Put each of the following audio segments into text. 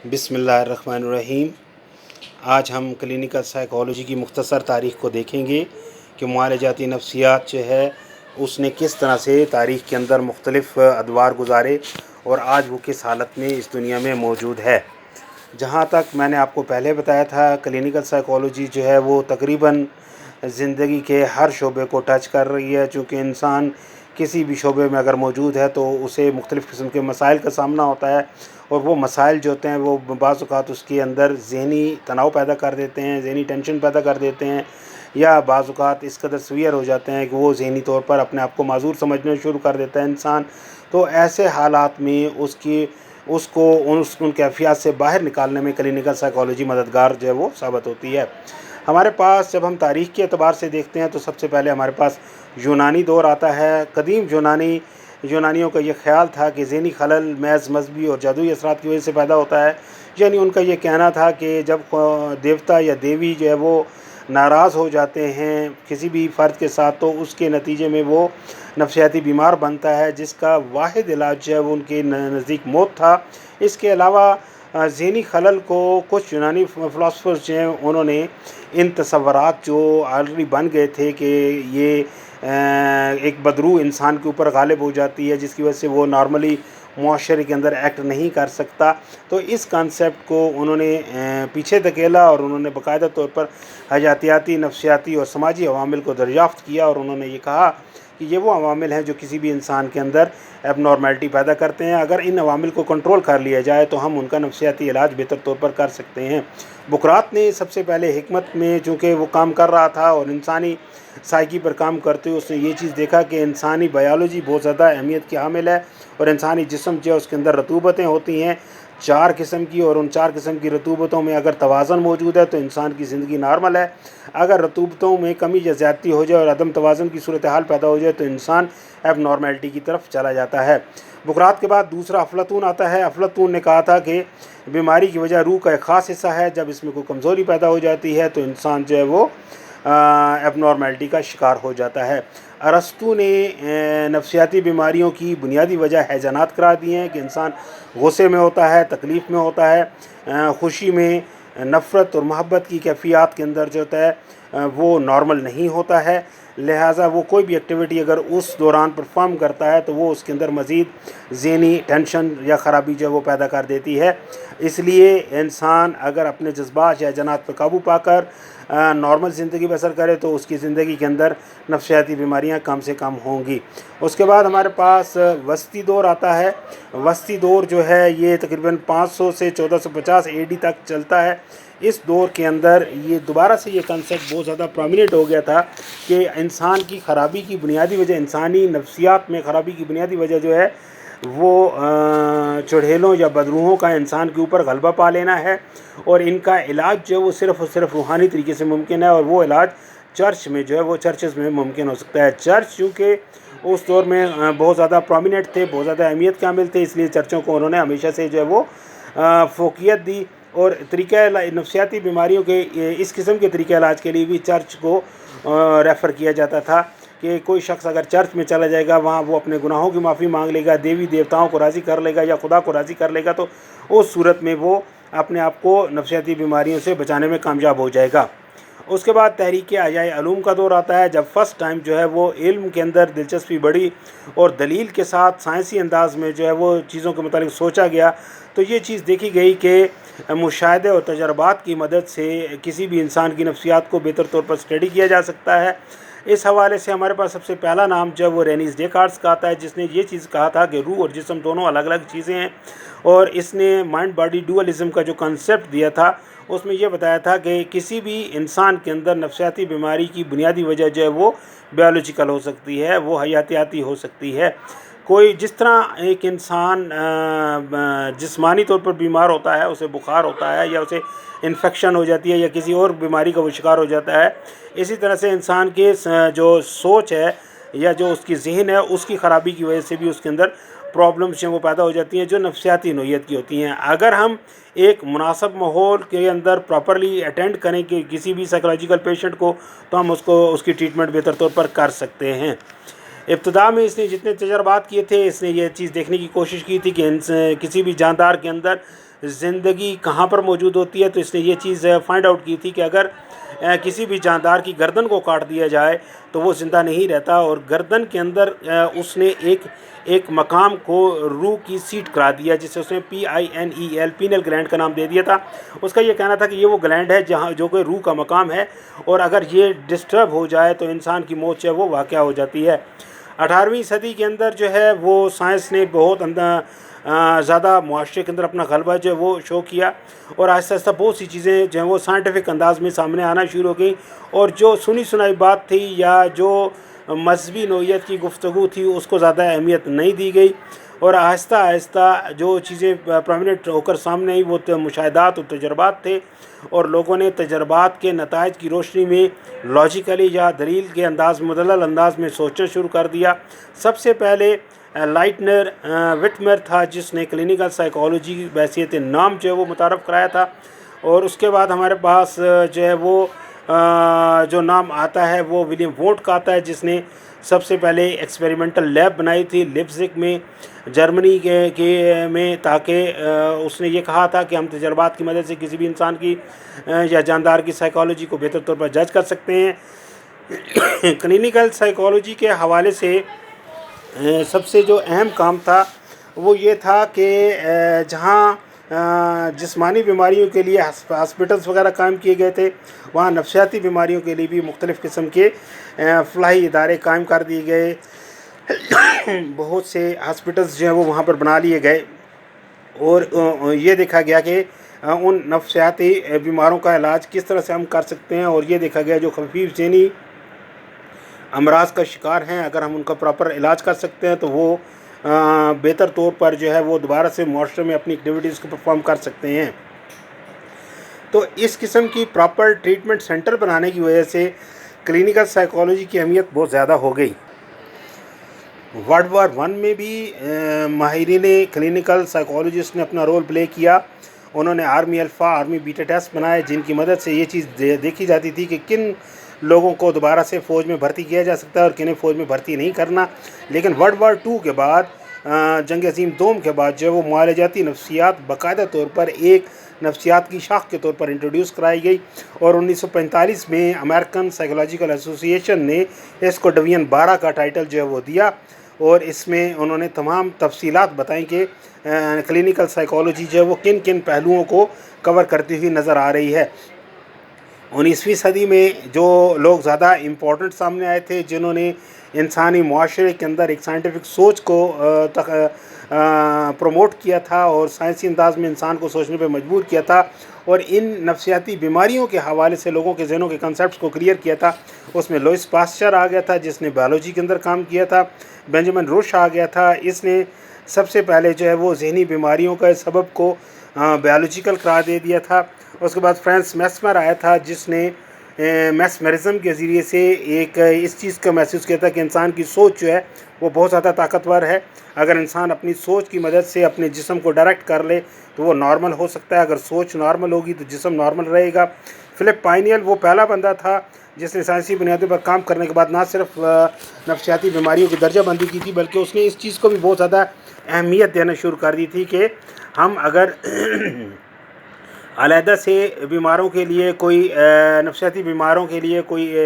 बिस्मिल्लाहिर्रहमानिर्रहीम। आज हम क्लिनिकल साइकोलॉजी की मुख्तसर तारीख़ को देखेंगे कि मुआलजाती नफ्सियात जो है उसने किस तरह से तारीख़ के अंदर मुख्तलिफ़ अदवार गुजारे और आज वो किस हालत में इस दुनिया में मौजूद है। जहाँ तक मैंने आपको पहले बताया था, क्लिनिकल साइकोलॉजी जो है वो तकरीबन ज़िंदगी के हर शोबे को टच कर रही है। चूँकि इंसान किसी भी शोबे में अगर मौजूद है तो उसे मुख्तलिफ़ किस्म के मसाइल का सामना होता है, और वो मसाइल जो होते हैं वो बाज़ औक़ात उसके अंदर ज़हनी तनाव पैदा कर देते हैं, ज़हनी टेंशन पैदा कर देते हैं, या बाज़ औक़ात इस कदर सीवियर हो जाते हैं कि वो ज़हनी तौर पर अपने आप को माज़ूर समझना शुरू कर देता है इंसान। तो ऐसे हालात में उसको उन कैफ़ियत से बाहर निकालने में क्लिनिकल साइकोलॉजी मददगार जो है वो साबित होती है। हमारे पास जब हम तारीख़ के एतबार से देखते हैं तो सबसे पहले हमारे पास यूनानी दौर आता है। कदीम यूनानियों का ये ख़्याल था कि ज़हनी खलल महज़ मज़हबी और जादुई असरात की वजह से पैदा होता है। यानी उनका ये कहना था कि जब देवता या देवी जो है वो नाराज़ हो जाते हैं किसी भी फ़र्द के साथ, तो उसके नतीजे में वो नफ्सियाती बीमार बनता है, जिसका वाहिद इलाज जो है वो उनके नज़दीक मौत था। इसके अलावा ज़हनी खलल को कुछ यूनानी फ़िलासफ़र्स जो हैं उन्होंने इन तसव्वुरात जो ऑलरेडी बन गए थे कि ये एक बदरू इंसान के ऊपर गालिब हो जाती है, जिसकी वजह से वो नॉर्मली मुआशरे के अंदर एक्ट नहीं कर सकता, तो इस कॉन्सेप्ट को उन्होंने पीछे धकेला और उन्होंने बाकायदा तौर पर हयातियाती, नफ्सियाती और समाजी अवामिल को दरियाफ़्त किया। और उन्होंने ये कहा कि ये वो अवामिल हैं जो किसी भी इंसान के अंदर एबनॉर्मेलिटी पैदा करते हैं। अगर इन अवामिल को कंट्रोल कर लिया जाए तो हम उनका नफ्सियाती इलाज बेहतर तौर पर कर सकते हैं। बुकरात ने सबसे पहले हिकमत में चूँकि वो काम कर रहा था और इंसानी साइकी पर काम करते हुए उसने ये चीज़ देखा कि इंसानी बायोलॉजी बहुत ज़्यादा अहमियत की हामिल है, और इंसानी जिस्म जो है उसके अंदर रतूबतें होती हैं 4 किस्म की, और उन 4 किस्म की रतूबतों में अगर तवाज़न मौजूद है तो इंसान की ज़िंदगी नॉर्मल है। अगर रतूबतों में कमी या ज़्यादती हो जाए और अदम तवाज़न की सूरत हाल पैदा हो जाए तो इंसान एबनॉर्मेलिटी की तरफ चला जाता है। बुकरात के बाद दूसरा अफलातून आता है। अफलातून ने कहा था कि बीमारी की वजह रूह का एक ख़ास हिस्सा है, जब इसमें कोई कमज़ोरी पैदा हो जाती है तो इंसान जो है वो एबनॉर्मेलिटी का शिकार हो जाता है। अरस्तू ने नफ्सियाती बीमारियों की बुनियादी वजह हैज़ानात करार दिए हैं कि इंसान गुस्से में होता है, तकलीफ़ में होता है, खुशी में, नफ़रत और मोहब्बत की कैफ़ियत के अंदर जो होता है वो नॉर्मल नहीं होता है। लिहाजा वो कोई भी एक्टिविटी अगर उस दौरान परफॉर्म करता है तो वो उसके अंदर मज़ीद ज़हनी टेंशन या ख़राबी जो है वो पैदा कर देती है। इसलिए इंसान अगर अपने जज्बात या जनात पर काबू पाकर नॉर्मल ज़िंदगी बसर करे तो उसकी ज़िंदगी के अंदर नफ्सियाती बीमारियां कम से कम होंगी। उसके बाद हमारे पास वस्ती दौर आता है। वस्ती दौर जो है ये तकरीबन 500 से 1450 AD तक चलता है। इस दौर के अंदर ये दोबारा से ये कंसेप्ट बहुत ज़्यादा प्रोमिनेंट हो गया था कि इंसान की ख़राबी की बुनियादी वजह, इंसानी नफ्सियात में ख़राबी की बुनियादी वजह जो है वो चुड़ैलों या बदरूहों का इंसान के ऊपर गलबा पा लेना है, और इनका इलाज जो है वो सिर्फ़ और सिर्फ रूहानी तरीके से मुमकिन है, और वो इलाज चर्च में जो है वो चर्चेज़ में मुमकिन हो सकता है। चर्च चूँकि उस दौर में बहुत ज़्यादा प्रोमिनेंट थे, बहुत ज़्यादा अहमियत के हामिल थे, इसलिए चर्चों को उन्होंने हमेशा से जो है वो फ़ोकियत दी, और तरीक़ा नफ्सियाती बीमारियों के इस किस्म के तरीक़े इलाज के लिए भी चर्च को रेफ़र किया जाता था कि कोई शख्स अगर चर्च में चला जाएगा, वहाँ वो अपने गुनाहों की माफ़ी मांग लेगा, देवी देवताओं को राज़ी कर लेगा या खुदा को राज़ी कर लेगा, तो उस सूरत में वो अपने आप को नफ्सियाती बीमारियों से बचाने में कामयाब हो जाएगा। उसके बाद तहरीक अजाए अलूम का दौर आता है, जब फ़र्स्ट टाइम जो है वो इल्म के अंदर दिलचस्पी बढ़ी और दलील के साथ साइंसी अंदाज़ में जो है वो चीज़ों के मुतालिक सोचा गया। तो ये चीज़ देखी गई कि मुशाहिदे और तजर्बात की मदद से किसी भी इंसान की नफ्सियात को बेहतर तौर पर स्टडी किया जा सकता है। इस हवाले से हमारे पास सबसे पहला नाम जो है वो रेनीस डेकार्ट्स का आता है, जिसने ये चीज़ कहा था कि रूह और जिस्म दोनों अलग अलग चीज़ें हैं, और इसने माइंड बॉडी डुअलिज़म का जो कंसेप्ट दिया था उसमें यह बताया था कि किसी भी इंसान के अंदर नफ्सियाती बीमारी की बुनियादी वजह जो है वो बायोलॉजिकल हो सकती है, वो हयातियाती हो सकती है। कोई जिस तरह एक इंसान जिस्मानी तौर पर बीमार होता है, उसे बुखार होता है या उसे इन्फेक्शन हो जाती है या किसी और बीमारी का वो शिकार हो जाता है, इसी तरह से इंसान के जो सोच है या जो उसकी ज़हन है उसकी ख़राबी की वजह से भी उसके अंदर प्रॉब्लम्स हैं वो पैदा हो जाती हैं जो नफ्सियाती नोयत की होती हैं। अगर हम एक मुनासिब माहौल के अंदर प्रॉपरली अटेंड करें कि किसी भी साइकोलॉजिकल पेशेंट को, तो हम उसकी ट्रीटमेंट बेहतर तौर पर कर सकते हैं। इब्तिदा में इसने जितने तजर्बात किए थे, इसने ये चीज़ देखने की कोशिश की थी कि किसी भी जानदार के अंदर زندگی کہاں پر موجود ہوتی ہے، تو اس نے یہ چیز فائنڈ آؤٹ کی تھی کہ اگر کسی بھی جاندار کی گردن کو کاٹ دیا جائے تو وہ زندہ نہیں رہتا، اور گردن کے اندر اس نے ایک مقام کو روح کی سیٹ کرا دیا، جسے اس نے PINEL پینل گلینڈ کا نام دے دیا تھا۔ اس کا یہ کہنا تھا کہ یہ وہ گلینڈ ہے جہاں جو کہ روح کا مقام ہے، اور اگر یہ ڈسٹرب ہو جائے تو انسان کی موت جو ہے وہ واقع ہو جاتی ہے۔ 18ویں صدی کے اندر جو ہے وہ سائنس نے بہت زیادہ معاشرے کے اندر اپنا غلبہ جو ہے وہ شو کیا، اور آہستہ آہستہ بہت سی چیزیں جو ہیں وہ سائنٹیفک انداز میں سامنے آنا شروع ہو گئی، اور جو سنی سنائی بات تھی یا جو مذہبی نوعیت کی گفتگو تھی اس کو زیادہ اہمیت نہیں دی گئی، اور آہستہ آہستہ جو چیزیں پرومیننٹ ہو کر سامنے آئی وہ مشاہدات اور تجربات تھے، اور لوگوں نے تجربات کے نتائج کی روشنی میں لاجیکلی یا دلیل کے انداز مدلل انداز میں سوچنا شروع کر دیا۔ سب سے پہلے لائٹنر وٹمر تھا جس نے کلینکل سائیکالوجی بحیثیت نام جو ہے وہ متعارف کرایا تھا، اور اس کے بعد ہمارے پاس جو ہے وہ جو نام آتا ہے وہ ولیم وونٹ کا آتا ہے، جس نے سب سے پہلے ایکسپیریمنٹل لیب بنائی تھی لیپزگ میں جرمنی میں، تاکہ اس نے یہ کہا تھا کہ ہم تجربات کی مدد سے کسی بھی انسان کی یا جاندار کی سائیکالوجی کو بہتر طور پر جج کر سکتے ہیں۔ کلینکل سائیکالوجی کے حوالے سے سب سے جو اہم کام تھا وہ یہ تھا کہ جہاں جسمانی بیماریوں کے لیے ہاسپٹلس وغیرہ قائم کیے گئے تھے، وہاں نفسیاتی بیماریوں کے لیے بھی مختلف قسم کے فلاحی ادارے قائم کر دیے گئے، بہت سے ہاسپٹلس جو ہیں وہ وہاں پر بنا لیے گئے، اور یہ دیکھا گیا کہ ان نفسیاتی بیماروں کا علاج کس طرح سے ہم کر سکتے ہیں، اور یہ دیکھا گیا جو خفیف ذہنی امراض کا شکار ہیں اگر ہم ان کا پراپر علاج کر سکتے ہیں تو وہ بہتر طور پر جو ہے وہ دوبارہ سے معاشرے میں اپنی ایکٹیویٹیز کو پرفارم کر سکتے ہیں۔ تو اس قسم کی پراپر ٹریٹمنٹ سینٹر بنانے کی وجہ سے کلینکل سائیکالوجی کی اہمیت بہت زیادہ ہو گئی۔ ورلڈ وار 1 میں بھی ماہرین کلینکل سائیکالوجسٹ نے اپنا رول پلے کیا۔ انہوں نے آرمی الفا، آرمی بیٹا ٹیسٹ بنائے جن کی مدد سے یہ چیز دیکھی جاتی تھی کہ کن لوگوں کو دوبارہ سے فوج میں بھرتی کیا جا سکتا ہے اور کنہیں فوج میں بھرتی نہیں کرنا۔ لیکن ورلڈ وار 2 کے بعد، جنگ عظیم دوم کے بعد جو وہ معالجاتی نفسیات باقاعدہ طور پر ایک نفسیات کی شاخ کے طور پر انٹروڈیوس کرائی گئی، اور 1945 میں امریکن سائیکولوجیکل ایسوسی ایشن نے اس کو ڈویژن 12 کا ٹائٹل جو ہے وہ دیا، اور اس میں انہوں نے تمام تفصیلات بتائیں کہ کلینکل سائیکالوجی جو ہے وہ کن کن پہلوؤں کو کور کرتی ہوئی نظر آ رہی ہے۔ 19ویں صدی میں جو لوگ زیادہ امپورٹنٹ سامنے آئے تھے، جنہوں نے انسانی معاشرے کے اندر ایک سائنٹیفک سوچ کو پروموٹ کیا تھا اور سائنسی انداز میں انسان کو سوچنے پہ مجبور کیا تھا، اور ان نفسیاتی بیماریوں کے حوالے سے لوگوں کے ذہنوں کے کنسیپٹس کو کلیئر کیا تھا، اس میں لوئس پاسچر آ گیا تھا جس نے بایولوجی کے اندر کام کیا تھا، بینجامن روش آ گیا تھا، اس نے سب سے پہلے جو ہے وہ ذہنی بیماریوں کا سبب کو بایولوجیکل قرار دے دیا تھا۔ اس کے بعد فرانس میسمر آیا تھا جس نے میسمرزم کے ذریعے سے ایک اس چیز کا محسوس کیا تھا کہ انسان کی سوچ جو ہے وہ بہت زیادہ طاقتور ہے، اگر انسان اپنی سوچ کی مدد سے اپنے جسم کو ڈائریکٹ کر لے تو وہ نارمل ہو سکتا ہے، اگر سوچ نارمل ہوگی تو جسم نارمل رہے گا۔ فلپ پائنیل وہ پہلا بندہ تھا جس نے سائنسی بنیادوں پر کام کرنے کے بعد نہ صرف نفسیاتی بیماریوں کی درجہ بندی کی تھی بلکہ اس نے اس چیز کو بھی بہت زیادہ اہمیت دینا شروع کر دی تھی کہ ہم اگر علیحدہ سے بیماروں کے لیے کوئی نفسیاتی بیماروں کے لیے کوئی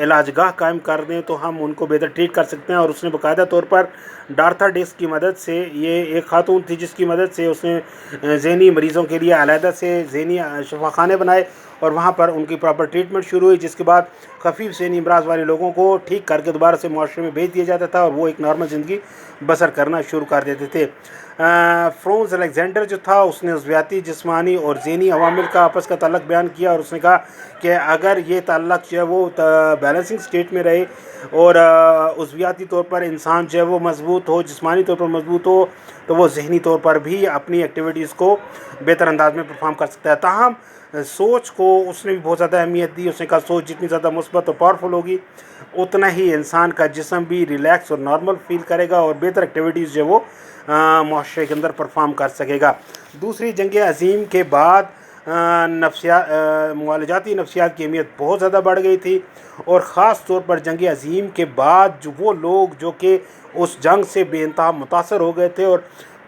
علاج گاہ قائم کر دیں تو ہم ان کو بہتر ٹریٹ کر سکتے ہیں، اور اس نے باقاعدہ طور پر ڈارتھا ڈیس کی مدد سے، یہ ایک خاتون تھی جس کی مدد سے اس نے ذہنی مریضوں کے لیے علیحدہ سے ذہنی شفاخانے بنائے اور وہاں پر ان کی پراپر ٹریٹمنٹ شروع ہوئی، جس کے بعد خفیف ذہنی امراض والے لوگوں کو ٹھیک کر کے دوبارہ سے معاشرے میں بھیج دیا جاتا تھا اور وہ ایک نارمل زندگی بسر کرنا شروع کر دیتے تھے۔ فرونز الیگزینڈر جو تھا اس نے عضویاتی، جسمانی اور ذہنی عوامل کا آپس کا تعلق بیان کیا، اور اس نے کہا کہ اگر یہ تعلق جو ہے وہ بیلنسنگ سٹیٹ میں رہے اور عضویاتی طور پر انسان جو ہے وہ مضبوط ہو، جسمانی طور پر مضبوط ہو، تو وہ ذہنی طور پر بھی اپنی ایکٹیویٹیز کو بہتر انداز میں پرفارم کر سکتا ہے۔ تاہم سوچ کو اس نے بھی بہت زیادہ اہمیت دی، اس نے کہا سوچ جتنی زیادہ مثبت اور پاورفل ہوگی اتنا ہی انسان کا جسم بھی ریلیکس اور نارمل فیل کرے گا اور بہتر ایکٹیویٹیز جو وہ معاشرے کے اندر پرفارم کر سکے گا۔ دوسری جنگ عظیم کے بعد معالجاتی نفسیات کی اہمیت بہت زیادہ بڑھ گئی تھی، اور خاص طور پر جنگ عظیم کے بعد جو وہ لوگ جو کہ اس جنگ سے بے انتہا متاثر ہو گئے تھے اور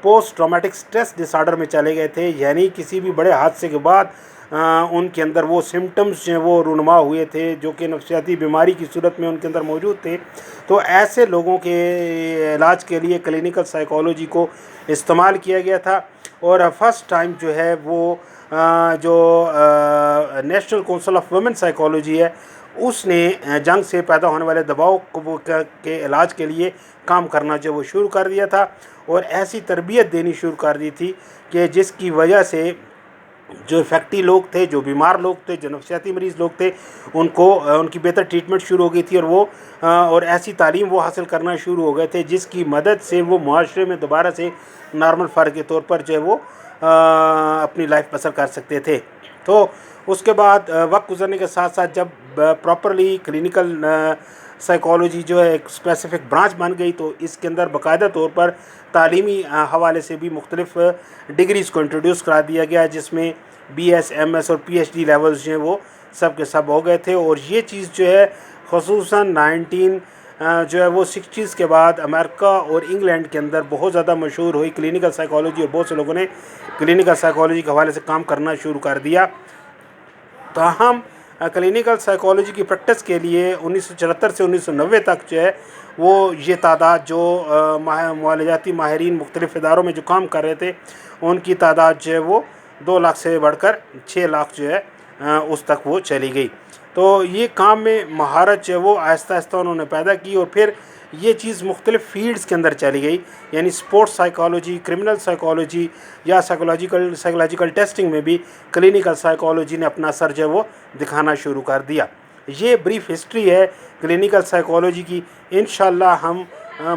पोस्ट ट्रॉमेटिक स्ट्रेस डिसऑर्डर में चले गए थे, यानी किसी भी बड़े हादसे के बाद उनके अंदर वो सिम्टम्स जो हैं वो रूनुमा हुए थे जो कि नफ्सियाती बीमारी की सूरत में उनके अंदर मौजूद थे। तो ऐसे लोगों के इलाज के लिए क्लिनिकल साइकोलॉजी को इस्तेमाल किया गया था और फर्स्ट टाइम जो है वो जो national council of women psychology है उसने जंग से पैदा होने वाले दबाव के इलाज के लिए काम करना जो वो शुरू कर दिया था और ऐसी तरबियत देनी शुरू कर दी थी कि जिसकी वजह से जो इफेक्टी लोग थे, जो बीमार लोग थे, जो नफ्सियाती मरीज़ लोग थे, उनको उनकी बेहतर ट्रीटमेंट शुरू हो गई थी और ऐसी तालीम वो हासिल करना शुरू हो गए थे जिसकी मदद से वो मुआशरे में दोबारा से नॉर्मल फ़र्द के तौर पर जो है वो अपनी लाइफ बसर कर सकते थे। तो उसके बाद वक्त गुजरने के साथ साथ जब प्रॉपरली क्लिनिकल साइकोलॉजी जो है एक स्पेसिफ़िक ब्रांच बन गई तो इसके अंदर बाकायदा तौर पर तालीमी हवाले से भी मुख्तलिफ़ डिग्रीज़ को इंट्रोड्यूस करा दिया गया जिसमें BS, MS और PhD लेवल्स जो हैं वो सब के सब हो गए थे। और ये चीज़ जो है ख़ुसूसन 19 जो है वो 60s के बाद अमेरिका और इंग्लैंड के अंदर बहुत ज़्यादा मशहूर हुई क्लिनिकल साइकोलॉजी और बहुत से लोगों ने क्लिनिकल साइकोलॉजी के हवाले से काम करना शुरू कर दिया। ताहम क्लिनिकल साइकोलॉजी की प्रैक्टिस के लिए 1974 से 1990 तक जो है वो ये तादाद जो मुआलजाती माहिरीन मुख्तलिफ़ इदारों में जो काम कर रहे थे उनकी तादाद जो है वो 2 लाख से बढ़कर 6 लाख जो है उस तक वो चली गई। तो ये काम में महारत जो है वो आहिस्ता आहिस्ता उन्होंने पैदा की और फिर ये चीज़ मुख्तलिफ़ फील्ड्स के अंदर चली गई, यानी स्पोर्ट्स साइकोलॉजी, क्रिमिनल साइकोलॉजी या साइकोलॉजिकल टेस्टिंग में भी क्लिनिकल साइकोलॉजी ने अपना असर जो है वो दिखाना शुरू कर दिया। ये ब्रीफ हिस्ट्री है क्लिनिकल साइकोलॉजी की। इंशाअल्लाह हम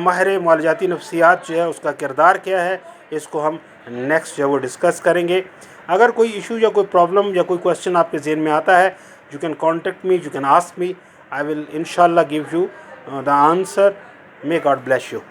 माहिर मुआलजाती नफ्सियात जो है उसका किरदार क्या है इसको हम नेक्स्ट जो है वो डिस्कस करेंगे। अगर कोई इशू या कोई प्रॉब्लम या कोई क्वेश्चन आपके ज़हन में आता है, you can contact me, you can ask me, I will inshallah give you the answer. May God bless you.